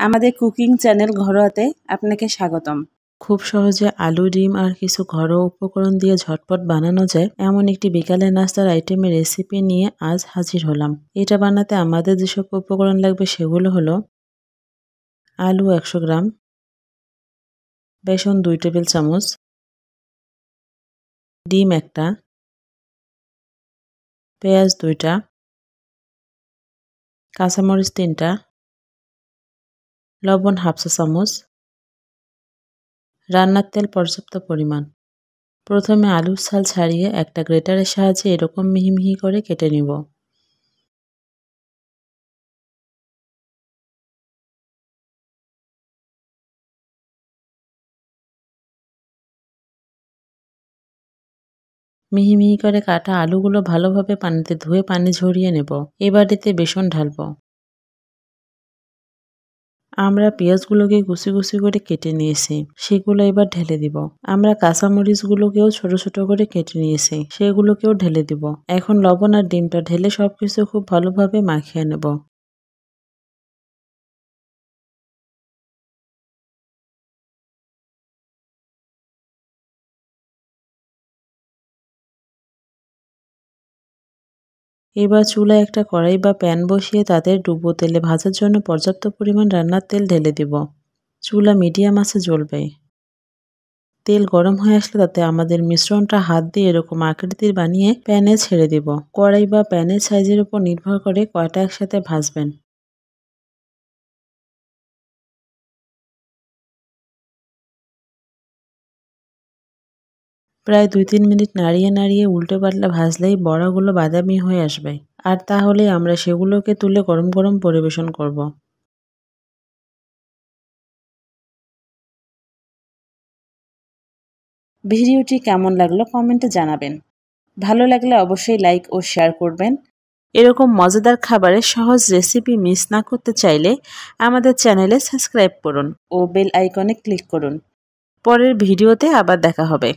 আমাদের cooking channel ঘরোয়াতে আপনাকে স্বাগতম। খুব সহজে আলু, ডিম আর কিছু ঘরোয়া উপকরণ দিয়ে ঝটপট বানানো যায় এমন একটি বিকালের নাস্তার আইটেমের রেসিপি নিয়ে আজ হাজির হলাম। এটা বানাতে আমাদের যেসব উপকরণ লাগবে সেগুলো হলো আলু 100 গ্রাম, বেসন 2 টেবিল চামচ, ডিম 1টা, পেঁয়াজ 2টা, কাঁচামরিচ 3টা, লবণ হাফ চা চামচ, রান্নার তেল পর্যাপ্ত পরিমাণ। প্রথমে আলুর ছাল ছাড়িয়ে একটা গ্রেটারের সাহায্যে এরকম মিহি মিহি করে কেটে নিব। মিহি মিহি করে কাটা আলুগুলো ভালোভাবে পানিতে ধুয়ে পানি ঝরিয়ে নেব। এবার এতে বেসন ঢালবো। আমরা পেঁয়াজগুলোকে কুচি কুচি করে কেটে নিয়েছি, সেগুলো এবার ঢেলে দিব। আমরা কাঁচামরিচগুলোকেও ছোট ছোট করে কেটে নিয়েছি, সেগুলোকেও ঢেলে দিব। এখন লবণ আর ডিমটা ঢেলে সবকিছু খুব ভালোভাবে মাখিয়ে নেব। এবার চুলায় একটা কড়াই বা প্যান বসিয়ে তাতে ডুবো তেলে ভাজার জন্য পর্যাপ্ত পরিমাণ রান্নার তেল ঢেলে দিব। চুলা মিডিয়াম আঁচে জ্বলবে। তেল গরম হয়ে আসলে তাতে আমাদের মিশ্রণটা হাত দিয়ে এরকম আকৃতির বানিয়ে প্যানে ছেড়ে দিব। কড়াই বা প্যানের সাইজের উপর নির্ভর করে কয়টা একসাথে ভাজবেন। প্রায় 2-3 মিনিট নাড়িয়ে নাড়িয়ে উল্টে পাল্টে ভাজলেই বড়াগুলো বাদামি হয়ে আসবে। আর তাহলে আমরা সেগুলোকে তুলে গরম গরম পরিবেশন করব। ভিডিওটি কেমন লাগলো কমেন্টে জানাবেন। ভালো লাগলে অবশ্যই লাইক ও শেয়ার করবেন। এরকম মজাদার খাবারের সহজ রেসিপি মিস না করতে চাইলে আমাদের চ্যানেলে সাবস্ক্রাইব করুন ও বেল আইকনে ক্লিক করুন। পরের ভিডিওতে আবার দেখা হবে।